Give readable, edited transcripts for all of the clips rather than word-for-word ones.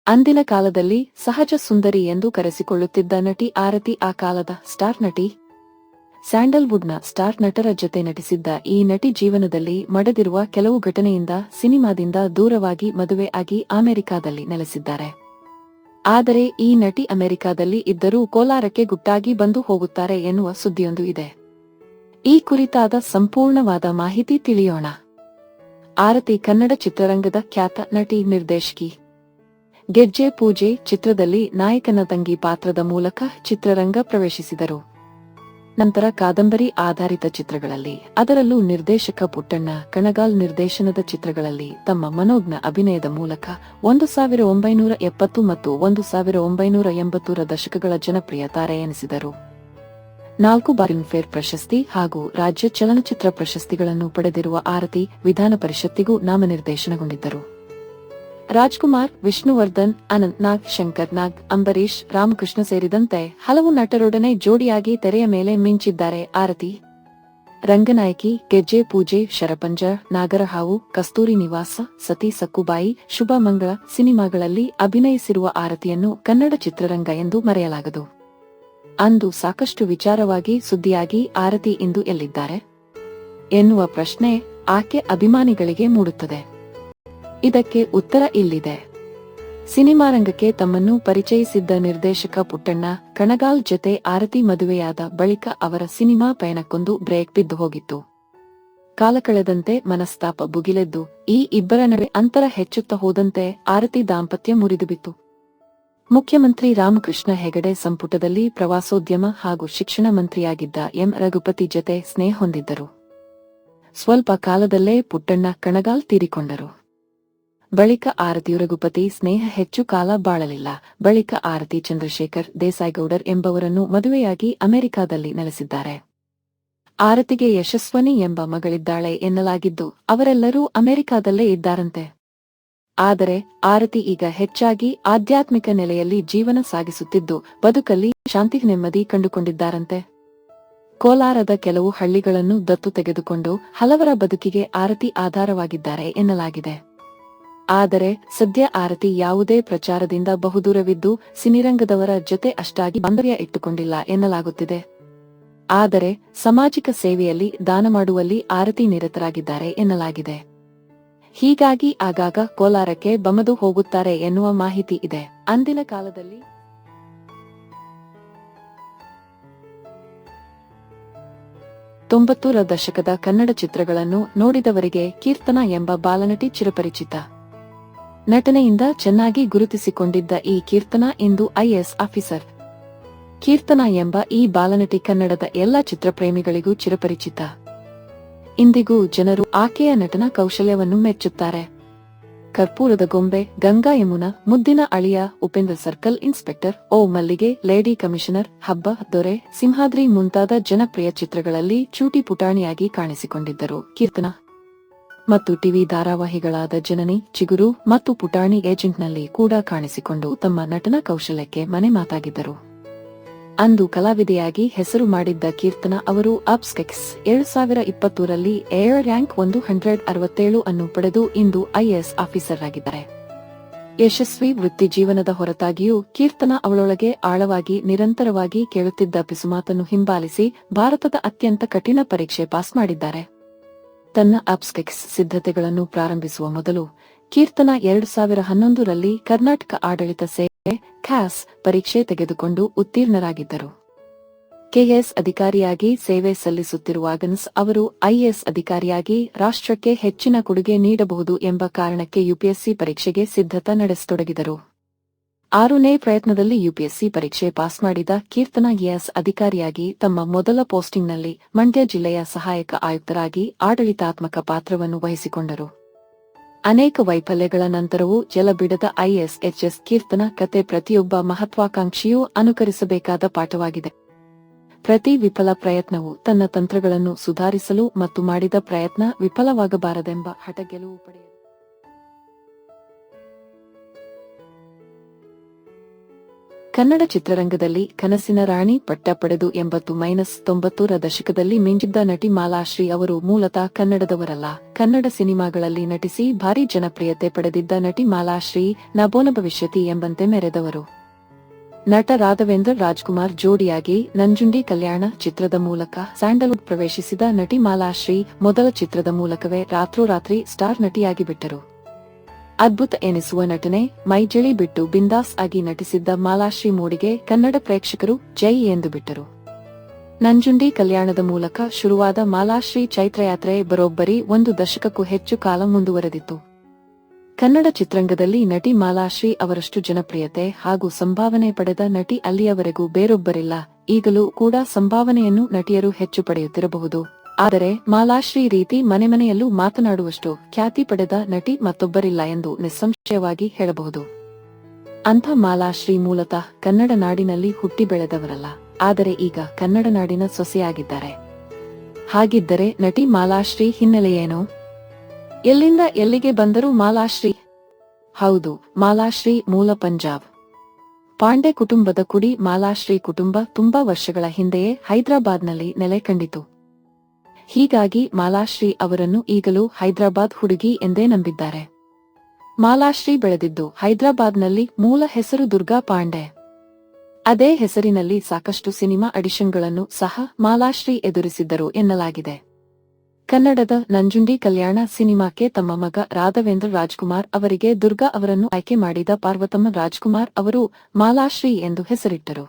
ಅಂದಿನ ಕಾಲದಲ್ಲಿ ಸಹಜ ಸುಂದರಿ ಎಂದು ಕರೆಸಿಕೊಳ್ಳುತ್ತಿದ್ದ ನಟಿ ಆರತಿ ಆ ಕಾಲದ ಸ್ಟಾರ್ ನಟಿ. ಸ್ಯಾಂಡಲ್ವುಡ್ನ ಸ್ಟಾರ್ ನಟರ ಜೊತೆ ನಟಿಸಿದ್ದ ಈ ನಟಿ ಜೀವನದಲ್ಲಿ ಮಡದಿರುವ ಕೆಲವು ಘಟನೆಯಿಂದ ಸಿನಿಮಾದಿಂದ ದೂರವಾಗಿ ಮದುವೆ ಆಗಿ ಅಮೆರಿಕಾದಲ್ಲಿ ನೆಲೆಸಿದ್ದಾರೆ. ಆದರೆ ಈ ನಟಿ ಅಮೆರಿಕಾದಲ್ಲಿ ಇದ್ದರೂ ಕೋಲಾರಕ್ಕೆ ಗುಟ್ಟಾಗಿ ಬಂದು ಹೋಗುತ್ತಾರೆ ಎನ್ನುವ ಸುದ್ದಿಯೊಂದು ಇದೆ. ಈ ಕುರಿತಾದ ಸಂಪೂರ್ಣವಾದ ಮಾಹಿತಿ ತಿಳಿಯೋಣ. ಆರತಿ ಕನ್ನಡ ಚಿತ್ರರಂಗದ ಖ್ಯಾತ ನಟಿ, ನಿರ್ದೇಶಕಿ. ಗೆಜ್ಜೆ ಪೂಜೆ ಚಿತ್ರದಲ್ಲಿ ನಾಯಕನ ತಂಗಿ ಪಾತ್ರದ ಮೂಲಕ ಚಿತ್ರರಂಗ ಪ್ರವೇಶಿಸಿದರು. ನಂತರ ಕಾದಂಬರಿ ಆಧಾರಿತ ಚಿತ್ರಗಳಲ್ಲಿ, ಅದರಲ್ಲೂ ನಿರ್ದೇಶಕ ಪುಟ್ಟಣ್ಣ ಕಣಗಾಲ್ ನಿರ್ದೇಶನದ ಚಿತ್ರಗಳಲ್ಲಿ ತಮ್ಮ ಮನೋಜ್ಞ ಅಭಿನಯದ ಮೂಲಕ 1970 ಮತ್ತು 1980ರ ದಶಕಗಳ ಜನಪ್ರಿಯ ತಾರೆ ಎನಿಸಿದರು. 4 ಬಾರಿ ಫಿಲ್ಮ್ಫೇರ್ ಪ್ರಶಸ್ತಿ ಹಾಗೂ ರಾಜ್ಯ ಚಲನಚಿತ್ರ ಪ್ರಶಸ್ತಿಗಳನ್ನು ಪಡೆದಿರುವ ಆರತಿ ವಿಧಾನ ಪರಿಷತ್ತಿಗೂ ನಾಮನಿರ್ದೇಶನಗೊಂಡಿದ್ದರು. ರಾಜ್ಕುಮಾರ್, ವಿಷ್ಣುವರ್ಧನ್, ಅನಂತ್ ನಾಗ್, ಶಂಕರ್ ನಾಗ್, ಅಂಬರೀಶ್, ರಾಮಕೃಷ್ಣ ಸೇರಿದಂತೆ ಹಲವು ನಟರೊಡನೆ ಜೋಡಿಯಾಗಿ ತೆರೆಯ ಮೇಲೆ ಮಿಂಚಿದ್ದಾರೆ ಆರತಿ. ರಂಗನಾಯಕಿ, ಗೆಜ್ಜೆ ಪೂಜೆ, ಶರಪಂಜ, ನಾಗರಹಾವು, ಕಸ್ತೂರಿ ನಿವಾಸ, ಸತಿ ಸಕ್ಕುಬಾಯಿ, ಶುಭ ಮಂಗಳ ಸಿನಿಮಾಗಳಲ್ಲಿ ಅಭಿನಯಿಸಿರುವ ಆರತಿಯನ್ನು ಕನ್ನಡ ಚಿತ್ರರಂಗ ಎಂದು ಮರೆಯಲಾಗದು. ಅಂದು ಸಾಕಷ್ಟು ವಿಚಾರವಾಗಿ ಸುದ್ದಿಯಾಗಿ ಆರತಿ ಇಂದು ಎಲ್ಲಿದ್ದಾರೆ ಎನ್ನುವ ಪ್ರಶ್ನೆ ಆಕೆ ಅಭಿಮಾನಿಗಳಿಗೆ ಮೂಡುತ್ತದೆ. ಇದಕ್ಕೆ ಉತ್ತರ ಇಲ್ಲಿದೆ. ಸಿನಿಮಾ ರಂಗಕ್ಕೆ ತಮ್ಮನ್ನು ಪರಿಚಯಿಸಿದ್ದ ನಿರ್ದೇಶಕ ಪುಟ್ಟಣ್ಣ ಕಣಗಾಲ್ ಜೊತೆ ಆರತಿ ಮದುವೆಯಾದ ಬಳಿಕ ಅವರ ಸಿನಿಮಾ ಪಯಣಕ್ಕೊಂದು ಬ್ರೇಕ್ ಬಿದ್ದು ಹೋಗಿತ್ತು. ಕಾಲ ಕಳೆದಂತೆ ಮನಸ್ತಾಪ ಭುಗಿಲೆದ್ದು ಈ ಇಬ್ಬರ ನಡುವೆ ಅಂತರ ಹೆಚ್ಚುತ್ತಾ ಹೋದಂತೆ ಆರತಿ ದಾಂಪತ್ಯ ಮುರಿದುಬಿತ್ತು. ಮುಖ್ಯಮಂತ್ರಿ ರಾಮಕೃಷ್ಣ ಹೆಗಡೆ ಸಂಪುಟದಲ್ಲಿ ಪ್ರವಾಸೋದ್ಯಮ ಹಾಗೂ ಶಿಕ್ಷಣ ಮಂತ್ರಿಯಾಗಿದ್ದ ಎಂ ರಘುಪತಿ ಜೊತೆ ಸ್ನೇಹ ಹೊಂದಿದ್ದರು. ಸ್ವಲ್ಪ ಕಾಲದಲ್ಲೇ ಪುಟ್ಟಣ್ಣ ಕಣಗಾಲ್ ತೀರಿಕೊಂಡರು. ಬಳಿಕ ಆರತಿ ರಘುಪತಿ ಸ್ನೇಹ ಹೆಚ್ಚು ಕಾಲ ಬಾಳಲಿಲ್ಲ. ಬಳಿಕ ಆರತಿ ಚಂದ್ರಶೇಖರ್ ದೇಸಾಯಿಗೌಡರ್ ಎಂಬವರನ್ನು ಮದುವೆಯಾಗಿ ಅಮೆರಿಕಾದಲ್ಲಿ ನೆಲೆಸಿದ್ದಾರೆ. ಆರತಿಗೆ ಯಶಸ್ವನಿ ಎಂಬ ಮಗಳಿದ್ದಾಳೆ ಎನ್ನಲಾಗಿದ್ದು ಅವರೆಲ್ಲರೂ ಅಮೆರಿಕಾದಲ್ಲೇ ಇದ್ದಾರಂತೆ. ಆದರೆ ಆರತಿ ಈಗ ಹೆಚ್ಚಾಗಿ ಆಧ್ಯಾತ್ಮಿಕ ನೆಲೆಯಲ್ಲಿ ಜೀವನ ಸಾಗಿಸುತ್ತಿದ್ದು ಬದುಕಲ್ಲಿ ಶಾಂತಿ ನೆಮ್ಮದಿ ಕಂಡುಕೊಂಡಿದ್ದಾರಂತೆ. ಕೋಲಾರದ ಕೆಲವು ಹಳ್ಳಿಗಳನ್ನು ದತ್ತು ತೆಗೆದುಕೊಂಡು ಹಲವರ ಬದುಕಿಗೆ ಆರತಿ ಆಧಾರವಾಗಿದ್ದಾರೆ ಎನ್ನಲಾಗಿದೆ. ಆದರೆ ಸದ್ಯ ಆರತಿ ಯಾವುದೇ ಪ್ರಚಾರದಿಂದ ಬಹುದೂರವಿದ್ದು ಸಿನಿರಂಗದವರ ಜೊತೆ ಅಷ್ಟಾಗಿ ಬಾಂಧವ್ಯ ಇಟ್ಟುಕೊಂಡಿಲ್ಲ ಎನ್ನಲಾಗುತ್ತಿದೆ. ಆದರೆ ಸಾಮಾಜಿಕ ಸೇವೆಯಲ್ಲಿ ದಾನ ಮಾಡುವಲ್ಲಿ ಆರತಿ ನಿರತರಾಗಿದ್ದಾರೆ ಎನ್ನಲಾಗಿದೆ. ಹೀಗಾಗಿ ಆಗಾಗ ಕೋಲಾರಕ್ಕೆ ಬಮದು ಹೋಗುತ್ತಾರೆ ಎನ್ನುವ ಮಾಹಿತಿ ಇದೆ. ಅಂದಿನ ಕಾಲದಲ್ಲಿ 90ರ ದಶಕದ ಕನ್ನಡ ಚಿತ್ರಗಳನ್ನು ನೋಡಿದವರಿಗೆ ಕೀರ್ತನ ಎಂಬ ಬಾಲನಟಿ ಚಿರಪರಿಚಿತ. ನಟನೆಯಿಂದ ಚೆನ್ನಾಗಿ ಗುರುತಿಸಿಕೊಂಡಿದ್ದ ಈ ಕೀರ್ತನ ಇಂದು ಐಎಎಸ್ ಆಫೀಸರ್. ಕೀರ್ತನ ಎಂಬ ಈ ಬಾಲನಟಿ ಕನ್ನಡದ ಎಲ್ಲ ಚಿತ್ರಪ್ರೇಮಿಗಳಿಗೂ ಚಿರಪರಿಚಿತ. ಇಂದಿಗೂ ಜನರು ಆಕೆಯ ನಟನ ಕೌಶಲ್ಯವನ್ನು ಮೆಚ್ಚುತ್ತಾರೆ. ಕರ್ಪೂರದ ಗೊಂಬೆ, ಗಂಗಾ ಯಮುನಾ, ಮುದ್ದಿನ ಅಳಿಯ, ಉಪೇಂದ್ರ ಸರ್ಕಲ್ ಇನ್ಸ್ಪೆಕ್ಟರ್, ಓ ಮಲ್ಲಿಗೆ, ಲೇಡಿ ಕಮಿಷನರ್, ಹಬ್ಬ, ದೊರೆ, ಸಿಂಹಾದ್ರಿ ಮುಂತಾದ ಜನಪ್ರಿಯ ಚಿತ್ರಗಳಲ್ಲಿ ಚೂಟಿ ಪುಟಾಣಿಯಾಗಿ ಕಾಣಿಸಿಕೊಂಡಿದ್ದರು ಕೀರ್ತನ. ಮತ್ತು ಟಿವಿ ಧಾರಾವಾಹಿಗಳಾದ ಜನನಿ, ಚಿಗುರು ಮತ್ತು ಪುಟಾಣಿ ಏಜೆಂಟ್ನಲ್ಲಿ ಕೂಡ ಕಾಣಿಸಿಕೊಂಡು ತಮ್ಮ ನಟನ ಕೌಶಲ್ಯಕ್ಕೆ ಮನೆ ಮಾತಾಗಿದ್ದರು. ಅಂದು ಕಲಾವಿದೆಯಾಗಿ ಹೆಸರು ಮಾಡಿದ್ದ ಕೀರ್ತನ ಅವರು ಅಬ್ಸ್ಕೆಕ್ಸ್ 2020ರಲ್ಲಿ ಏರ್ ರ್ಯಾಂಕ್ 167 ಅನ್ನು ಪಡೆದು ಇಂದು ಐಎಎಸ್ ಆಫೀಸರ್ ಆಗಿದ್ದಾರೆ. ಯಶಸ್ವಿ ವೃತ್ತಿ ಜೀವನದ ಹೊರತಾಗಿಯೂ ಕೀರ್ತನ ಅವಳೊಳಗೆ ಆಳವಾಗಿ ನಿರಂತರವಾಗಿ ಕೇಳುತ್ತಿದ್ದ ಪಿಸುಮಾತನ್ನು ಹಿಂಬಾಲಿಸಿ ಭಾರತದ ಅತ್ಯಂತ ಕಠಿಣ ಪರೀಕ್ಷೆ ಪಾಸ್ ಮಾಡಿದ್ದಾರೆ. ತನ್ನ ಅಬ್ಸ್ಕೆಕ್ಸ್ ಸಿದ್ಧತೆಗಳನ್ನು ಪ್ರಾರಂಭಿಸುವ ಮೊದಲು ಕೀರ್ತನ 2011ರಲ್ಲಿ ಕರ್ನಾಟಕ ಆಡಳಿತ ಸೇವೆ ಕ್ಯಾಸ್ ಪರೀಕ್ಷೆ ತೆಗೆದುಕೊಂಡು ಉತ್ತೀರ್ಣರಾಗಿದ್ದರು. ಕೆಎಎಸ್ ಅಧಿಕಾರಿಯಾಗಿ ಸೇವೆ ಸಲ್ಲಿಸುತ್ತಿರುವಾಗನ್ಸ್ ಅವರು ಐಎಎಸ್ ಅಧಿಕಾರಿಯಾಗಿ ರಾಷ್ಟ್ರಕ್ಕೆ ಹೆಚ್ಚಿನ ಕೊಡುಗೆ ನೀಡಬಹುದು ಎಂಬ ಕಾರಣಕ್ಕೆ ಯುಪಿಎಸ್ಸಿ ಪರೀಕ್ಷೆಗೆ ಸಿದ್ಧತೆ ನಡೆಸತೊಡಗಿದರು. 6ನೇ ಪ್ರಯತ್ನದಲ್ಲಿ ಯುಪಿಎಸ್ಸಿ ಪರೀಕ್ಷೆ ಪಾಸ್ ಮಾಡಿದ ಕೀರ್ತನ ಐಎಎಸ್ ಅಧಿಕಾರಿಯಾಗಿ ತಮ್ಮ ಮೊದಲ ಪೋಸ್ಟಿಂಗ್ನಲ್ಲಿ ಮಂಡ್ಯ ಜಿಲ್ಲೆಯ ಸಹಾಯಕ ಆಯುಕ್ತರಾಗಿ ಆಡಳಿತಾತ್ಮಕ ಪಾತ್ರವನ್ನು ವಹಿಸಿಕೊಂಡರು. ಅನೇಕ ವೈಫಲ್ಯಗಳ ನಂತರವೂ ಜಲಬಿಡದ ಐಎಎಸ್ ಕೀರ್ತನ ಕತೆ ಪ್ರತಿಯೊಬ್ಬ ಮಹತ್ವಾಕಾಂಕ್ಷಿಯೂ ಅನುಕರಿಸಬೇಕಾದ ಪಾಠವಾಗಿದೆ. ಪ್ರತಿ ವಿಫಲ ಪ್ರಯತ್ನವು ತನ್ನ ತಂತ್ರಗಳನ್ನು ಸುಧಾರಿಸಲು ಮತ್ತು ಮಾಡಿದ ಪ್ರಯತ್ನ ವಿಫಲವಾಗಬಾರದೆಂಬ ಹಠ ಗೆಲುವು ಪಡೆಯಲು ಕನ್ನಡ ಚಿತ್ರರಂಗದಲ್ಲಿ ಕನಸಿನ ರಾಣಿ ಪಟ್ಟ ಪಡೆದು 80-90ರ ದಶಕದಲ್ಲಿ ಮಿಂಚಿದ್ದ ನಟಿ ಮಾಲಾಶ್ರೀ ಅವರು ಮೂಲತಃ ಕನ್ನಡದವರಲ್ಲ. ಕನ್ನಡ ಸಿನಿಮಾಗಳಲ್ಲಿ ನಟಿಸಿ ಭಾರೀ ಜನಪ್ರಿಯತೆ ಪಡೆದಿದ್ದ ನಟಿ ಮಾಲಾಶ್ರೀ ನಭೋನ ಭವಿಷ್ಯತಿ ಎಂಬಂತೆ ಮೆರೆದವರು. ನಟ ರಾಘವೇಂದ್ರ ರಾಜ್ಕುಮಾರ್ ಜೋಡಿಯಾಗಿ ನಂಜುಂಡಿ ಕಲ್ಯಾಣ ಚಿತ್ರದ ಮೂಲಕ ಸ್ಯಾಂಡಲ್ವುಡ್ ಪ್ರವೇಶಿಸಿದ ನಟಿ ಮಾಲಾಶ್ರೀ ಮೊದಲ ಚಿತ್ರದ ಮೂಲಕವೇ ರಾತ್ರೋರಾತ್ರಿ ಸ್ಟಾರ್ ನಟಿಯಾಗಿ ಬಿಟ್ಟರು. ಅದ್ಭುತ ಎನಿಸುವ ನಟನೆ, ಮೈಜಳಿ ಬಿಟ್ಟು ಬಿಂದಾಸ್ ಆಗಿ ನಟಿಸಿದ್ದ ಮಾಲಾಶ್ರೀ ಮೋಡಿಗೆ ಕನ್ನಡ ಪ್ರೇಕ್ಷಕರು ಜೈ ಎಂದು ಬಿಟ್ಟರು. ನಂಜುಂಡಿ ಕಲ್ಯಾಣದ ಮೂಲಕ ಶುರುವಾದ ಮಾಲಾಶ್ರೀ ಚೈತ್ರಯಾತ್ರೆ ಬರೋಬ್ಬರಿ 1 ದಶಕಕ್ಕೂ ಹೆಚ್ಚು ಕಾಲ ಮುಂದುವರೆದಿತ್ತು. ಕನ್ನಡ ಚಿತ್ರರಂಗದಲ್ಲಿ ನಟಿ ಮಾಲಾಶ್ರೀ ಅವರಷ್ಟು ಜನಪ್ರಿಯತೆ ಹಾಗೂ ಸಂಭಾವನೆ ಪಡೆದ ನಟಿ ಅಲ್ಲಿಯವರೆಗೂ ಬೇರೊಬ್ಬರಿಲ್ಲ. ಈಗಲೂ ಕೂಡ ಸಂಭಾವನೆಯನ್ನು ನಟಿಯರು ಹೆಚ್ಚು ಪಡೆಯುತ್ತಿರಬಹುದು. ಆದರೆ ಮಾಲಾಶ್ರೀ ರೀತಿ ಮನೆಯಲ್ಲೂ ಮಾತನಾಡುವಷ್ಟು ಖ್ಯಾತಿ ಪಡೆದ ನಟಿ ಮತ್ತೊಬ್ಬರಿಲ್ಲ ಎಂದು ನಿಸ್ಸಂಶಯವಾಗಿ ಹೇಳಬಹುದು. ಅಂಥ ಮಾಲಾಶ್ರೀ ಮೂಲತಃ ಕನ್ನಡ ನಾಡಿನಲ್ಲಿ ಹುಟ್ಟಿ ಬೆಳೆದವರಲ್ಲ, ಆದರೆ ಈಗ ಕನ್ನಡ ನಾಡಿನ ಸೊಸೆಯಾಗಿದ್ದಾರೆ. ಹಾಗಿದ್ದರೆ ನಟಿ ಮಾಲಾಶ್ರೀ ಹಿನ್ನೆಲೆಯೇನು? ಎಲ್ಲಿಂದ ಎಲ್ಲಿಗೆ ಬಂದರು ಮಾಲಾಶ್ರೀ? ಹೌದು, ಮಾಲಾಶ್ರೀ ಮೂಲ ಪಂಜಾಬ್. ಪಾಂಡೆ ಕುಟುಂಬದ ಕುಡಿ ಮಾಲಾಶ್ರೀ ಕುಟುಂಬ ತುಂಬಾ ವರ್ಷಗಳ ಹಿಂದೆಯೇ ಹೈದರಾಬಾದ್ನಲ್ಲಿ ನೆಲೆ ಕಂಡಿತು. ಹೀಗಾಗಿ ಮಾಲಾಶ್ರೀ ಅವರನ್ನು ಈಗಲೂ ಹೈದರಾಬಾದ್ ಹುಡುಗಿ ಎಂದೇ ನಂಬಿದ್ದಾರೆ. ಮಾಲಾಶ್ರೀ ಬೆಳೆದಿದ್ದು ಹೈದರಾಬಾದ್ನಲ್ಲಿ. ಮೂಲ ಹೆಸರು ದುರ್ಗಾ ಪಾಂಡೆ. ಅದೇ ಹೆಸರಿನಲ್ಲಿ ಸಾಕಷ್ಟು ಸಿನಿಮಾ ಆಡಿಷನ್ಗಳನ್ನು ಸಹ ಮಾಲಾಶ್ರೀ ಎದುರಿಸಿದ್ದರು ಎನ್ನಲಾಗಿದೆ. ಕನ್ನಡದ ನಂಜುಂಡಿ ಕಲ್ಯಾಣ ಸಿನಿಮಾಕ್ಕೆ ತಮ್ಮ ಮಗ ರಾಘವೇಂದ್ರ ರಾಜ್ಕುಮಾರ್ ಅವರಿಗೆ ದುರ್ಗಾ ಅವರನ್ನು ಆಯ್ಕೆ ಮಾಡಿದ ಪಾರ್ವತಮ್ಮ ರಾಜ್ಕುಮಾರ್ ಅವರು ಮಾಲಾಶ್ರೀ ಎಂದು ಹೆಸರಿಟ್ಟರು.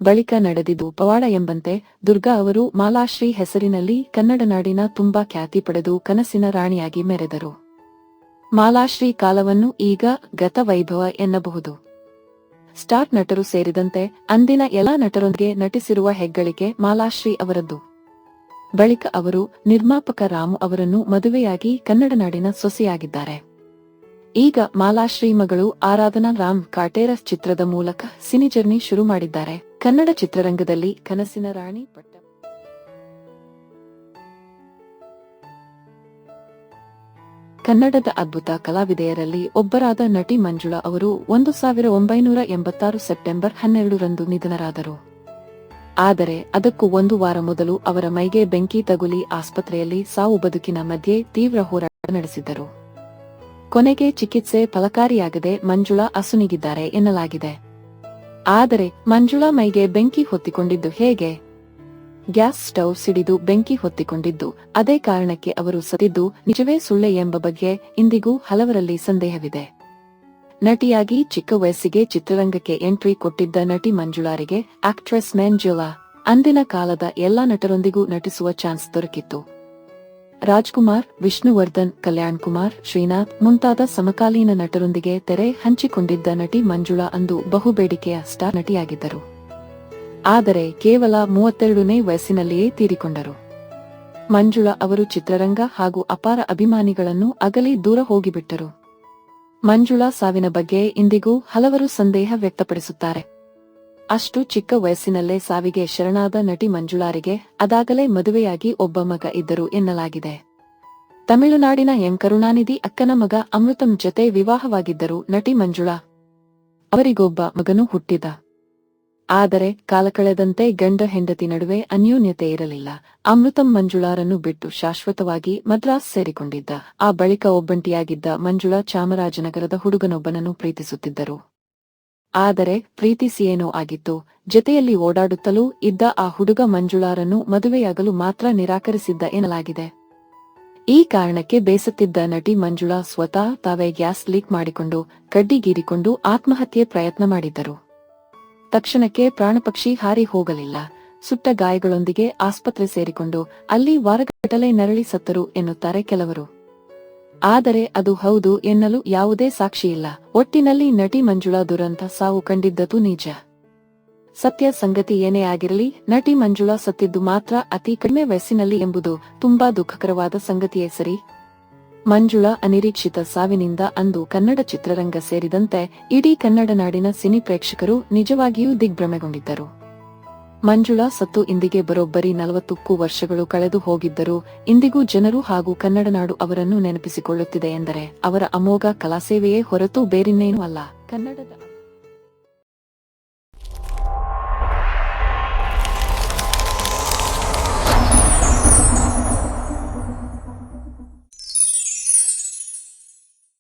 ಬಳಿಕ ನಡೆದಿದ್ದು ಪವಾಡ ಎಂಬಂತೆ ದುರ್ಗಾ ಅವರು ಮಾಲಾಶ್ರೀ ಹೆಸರಿನಲ್ಲಿ ಕನ್ನಡ ನಾಡಿನ ತುಂಬಾ ಖ್ಯಾತಿ ಪಡೆದು ಕನಸಿನ ರಾಣಿಯಾಗಿ ಮೆರೆದರು. ಮಾಲಾಶ್ರೀ ಕಾಲವನ್ನು ಈಗ ಗತ ವೈಭವ ಎನ್ನಬಹುದು. ಸ್ಟಾರ್ ನಟರು ಸೇರಿದಂತೆ ಅಂದಿನ ಎಲ್ಲಾ ನಟರೊಂದಿಗೆ ನಟಿಸಿರುವ ಹೆಗ್ಗಳಿಕೆ ಮಾಲಾಶ್ರೀ ಅವರದ್ದು. ಬಳಿಕ ಅವರು ನಿರ್ಮಾಪಕ ರಾಮು ಅವರನ್ನು ಮದುವೆಯಾಗಿ ಕನ್ನಡ ನಾಡಿನ ಸೊಸೆಯಾಗಿದ್ದಾರೆ. ಈಗ ಮಾಲಾಶ್ರೀ ಮಗಳು ಆರಾಧನಾ ರಾಮ್ ಕಾಟೇರಸ್ ಚಿತ್ರದ ಮೂಲಕ ಸಿನಿ ಜರ್ನಿ ಶುರು ಮಾಡಿದ್ದಾರೆ. ಕನ್ನಡ ಚಿತ್ರರಂಗದಲ್ಲಿ ಕನಸಿನ ರಾಣಿ ಪಟ್ಟ ಕನ್ನಡದ ಅದ್ಭುತ ಕಲಾವಿದೆಯರಲ್ಲಿ ಒಬ್ಬರಾದ ನಟಿ ಮಂಜುಳಾ ಅವರು 1986 ಸೆಪ್ಟೆಂಬರ್ 12ರಂದು ನಿಧನರಾದರು. ಆದರೆ ಅದಕ್ಕೂ 1 ವಾರ ಮೊದಲು ಅವರ ಮೈಗೆ ಬೆಂಕಿ ತಗುಲಿ ಆಸ್ಪತ್ರೆಯಲ್ಲಿ ಸಾವು ಬದುಕಿನ ಮಧ್ಯೆ ತೀವ್ರ ಹೋರಾಟ ನಡೆಸಿದ್ದರು. ಕೊನೆಗೆ ಚಿಕಿತ್ಸೆ ಫಲಕಾರಿಯಾಗದೆ ಮಂಜುಳಾ ಅಸುನೀಗಿದ್ದಾರೆ ಎನ್ನಲಾಗಿದೆ. ಆದರೆ ಮಂಜುಳಾ ಮೈಗೆ ಬೆಂಕಿ ಹೊತ್ತಿಕೊಂಡಿದ್ದು ಹೇಗೆ? ಗ್ಯಾಸ್ ಸ್ಟವ್ ಸಿಡಿದು ಬೆಂಕಿ ಹೊತ್ತಿಕೊಂಡಿದ್ದು ಅದೇ ಕಾರಣಕ್ಕೆ ಅವರು ಸತ್ತಿದ್ದು ನಿಜವೇ ಸುಳ್ಳೆ ಎಂಬ ಬಗ್ಗೆ ಇಂದಿಗೂ ಹಲವರಲ್ಲಿ ಸಂದೇಹವಿದೆ. ನಟಿಯಾಗಿ ಚಿಕ್ಕ ವಯಸ್ಸಿಗೆ ಚಿತ್ರರಂಗಕ್ಕೆ ಎಂಟ್ರಿ ಕೊಟ್ಟಿದ್ದ ನಟಿ ಮಂಜುಳಾರಿಗೆ ಆಕ್ಟ್ರೆಸ್ ಮಂಜುಳಾ ಅಂದಿನ ಕಾಲದ ಎಲ್ಲಾ ನಟರೊಂದಿಗೂ ನಟಿಸುವ ಚಾನ್ಸ್ ದೊರಕಿತ್ತು. ರಾಜ್ಕುಮಾರ್, ವಿಷ್ಣುವರ್ಧನ್, ಕಲ್ಯಾಣ್ ಕುಮಾರ್, ಶ್ರೀನಾಥ್ ಮುಂತಾದ ಸಮಕಾಲೀನ ನಟರೊಂದಿಗೆ ತೆರೆ ಹಂಚಿಕೊಂಡಿದ್ದ ನಟಿ ಮಂಜುಳಾ ಅಂದು ಬಹುಬೇಡಿಕೆಯ ಸ್ಟಾರ್ ನಟಿಯಾಗಿದ್ದರು. ಆದರೆ ಕೇವಲ 32ನೇ ವಯಸ್ಸಿನಲ್ಲಿಯೇ ತೀರಿಕೊಂಡರು. ಮಂಜುಳಾ ಅವರು ಚಿತ್ರರಂಗ ಹಾಗೂ ಅಪಾರ ಅಭಿಮಾನಿಗಳನ್ನು ಅಗಲಿ ದೂರ ಹೋಗಿಬಿಟ್ಟರು. ಮಂಜುಳಾ ಸಾವಿನ ಬಗ್ಗೆ ಇಂದಿಗೂ ಹಲವರು ಸಂದೇಹ ವ್ಯಕ್ತಪಡಿಸುತ್ತಾರೆ. ಅಷ್ಟು ಚಿಕ್ಕ ವಯಸ್ಸಿನಲ್ಲೇ ಸಾವಿಗೆ ಶರಣಾದ ನಟಿ ಮಂಜುಳಾರಿಗೆ ಅದಾಗಲೇ ಮದುವೆಯಾಗಿ ಒಬ್ಬ ಮಗ ಇದ್ದರು ಎನ್ನಲಾಗಿದೆ. ತಮಿಳುನಾಡಿನ ಎಂ ಕರುಣಾನಿಧಿ ಅಕ್ಕನ ಮಗ ಅಮೃತಂ ಜತೆ ವಿವಾಹವಾಗಿದ್ದರು ನಟಿ ಮಂಜುಳಾ. ಅವರಿಗೊಬ್ಬ ಮಗನೂ ಹುಟ್ಟಿದ. ಆದರೆ ಕಾಲ ಕಳೆದಂತೆ ಗಂಡ ಹೆಂಡತಿ ನಡುವೆ ಅನ್ಯೋನ್ಯತೆ ಇರಲಿಲ್ಲ. ಅಮೃತಂ ಮಂಜುಳಾರನ್ನು ಬಿಟ್ಟು ಶಾಶ್ವತವಾಗಿ ಮದ್ರಾಸ್ ಸೇರಿಕೊಂಡಿದ್ದ. ಆ ಬಳಿಕ ಒಬ್ಬಂಟಿಯಾಗಿದ್ದ ಮಂಜುಳಾ ಚಾಮರಾಜನಗರದ ಹುಡುಗನೊಬ್ಬನನ್ನು ಪ್ರೀತಿಸುತ್ತಿದ್ದರು. ಆದರೆ ಪ್ರೀತಿಸಿಯೇನೋ ಆಗಿತ್ತು. ಜತೆಯಲ್ಲಿ ಓಡಾಡುತ್ತಲೂ ಇದ್ದ ಆ ಹುಡುಗ ಮಂಜುಳಾರನ್ನು ಮದುವೆಯಾಗಲು ಮಾತ್ರ ನಿರಾಕರಿಸಿದ್ದ ಎನ್ನಲಾಗಿದೆ. ಈ ಕಾರಣಕ್ಕೆ ಬೇಸತ್ತಿದ್ದ ನಟಿ ಮಂಜುಳಾ ಸ್ವತಃ ತಾವೇ ಗ್ಯಾಸ್ ಲೀಕ್ ಮಾಡಿಕೊಂಡು ಕಡ್ಡಿಗೀರಿಕೊಂಡು ಆತ್ಮಹತ್ಯೆ ಪ್ರಯತ್ನ ಮಾಡಿದ್ದರು. ತಕ್ಷಣಕ್ಕೆ ಪ್ರಾಣಪಕ್ಷಿ ಹಾರಿ ಹೋಗಲಿಲ್ಲ. ಸುಟ್ಟ ಗಾಯಗಳೊಂದಿಗೆ ಆಸ್ಪತ್ರೆ ಸೇರಿಕೊಂಡು ಅಲ್ಲಿ ವಾರಗಟ್ಟಲೆ ನರಳಿ ಸತ್ತರು ಎನ್ನುತ್ತಾರೆ ಕೆಲವರು. ಆದರೆ ಅದು ಹೌದು ಎನ್ನಲು ಯಾವುದೇ ಸಾಕ್ಷಿಯಿಲ್ಲ. ಒಟ್ಟಿನಲ್ಲಿ ನಟಿ ಮಂಜುಳಾ ದುರಂತ ಸಾವು ಕಂಡಿದ್ದದು ನಿಜ. ಸತ್ಯ ಸಂಗತಿ ಏನೇ ಆಗಿರಲಿ, ನಟಿ ಮಂಜುಳಾ ಸತ್ತಿದ್ದು ಮಾತ್ರ ಅತಿ ಕಡಿಮೆ ವಯಸ್ಸಿನಲ್ಲಿ ಎಂಬುದು ತುಂಬಾ ದುಃಖಕರವಾದ ಸಂಗತಿಯೇ ಸರಿ. ಮಂಜುಳಾ ಅನಿರೀಕ್ಷಿತ ಸಾವಿನಿಂದ ಅಂದು ಕನ್ನಡ ಚಿತ್ರರಂಗ ಸೇರಿದಂತೆ ಇಡೀ ಕನ್ನಡ ನಾಡಿನ ಸಿನಿ ಪ್ರೇಕ್ಷಕರು ನಿಜವಾಗಿಯೂ ದಿಗ್ಭ್ರಮೆಗೊಂಡಿದ್ದರು. ಮಂಜುಳಾ ಸತ್ತು ಇಂದಿಗೆ ಬರೋಬ್ಬರಿ 40ಕ್ಕೂ ವರ್ಷಗಳು ಕಳೆದು ಹೋಗಿದ್ದರೂ ಇಂದಿಗೂ ಜನರು ಹಾಗೂ ಕನ್ನಡ ನಾಡು ಅವರನ್ನು ನೆನಪಿಸಿಕೊಳ್ಳುತ್ತಿದೆ ಎಂದರೆ ಅವರ ಅಮೋಘ ಕಲಾಸೇವೆಯೇ ಹೊರತು ಬೇರಿನ್ನೇನೂ ಅಲ್ಲ. ಕನ್ನಡದ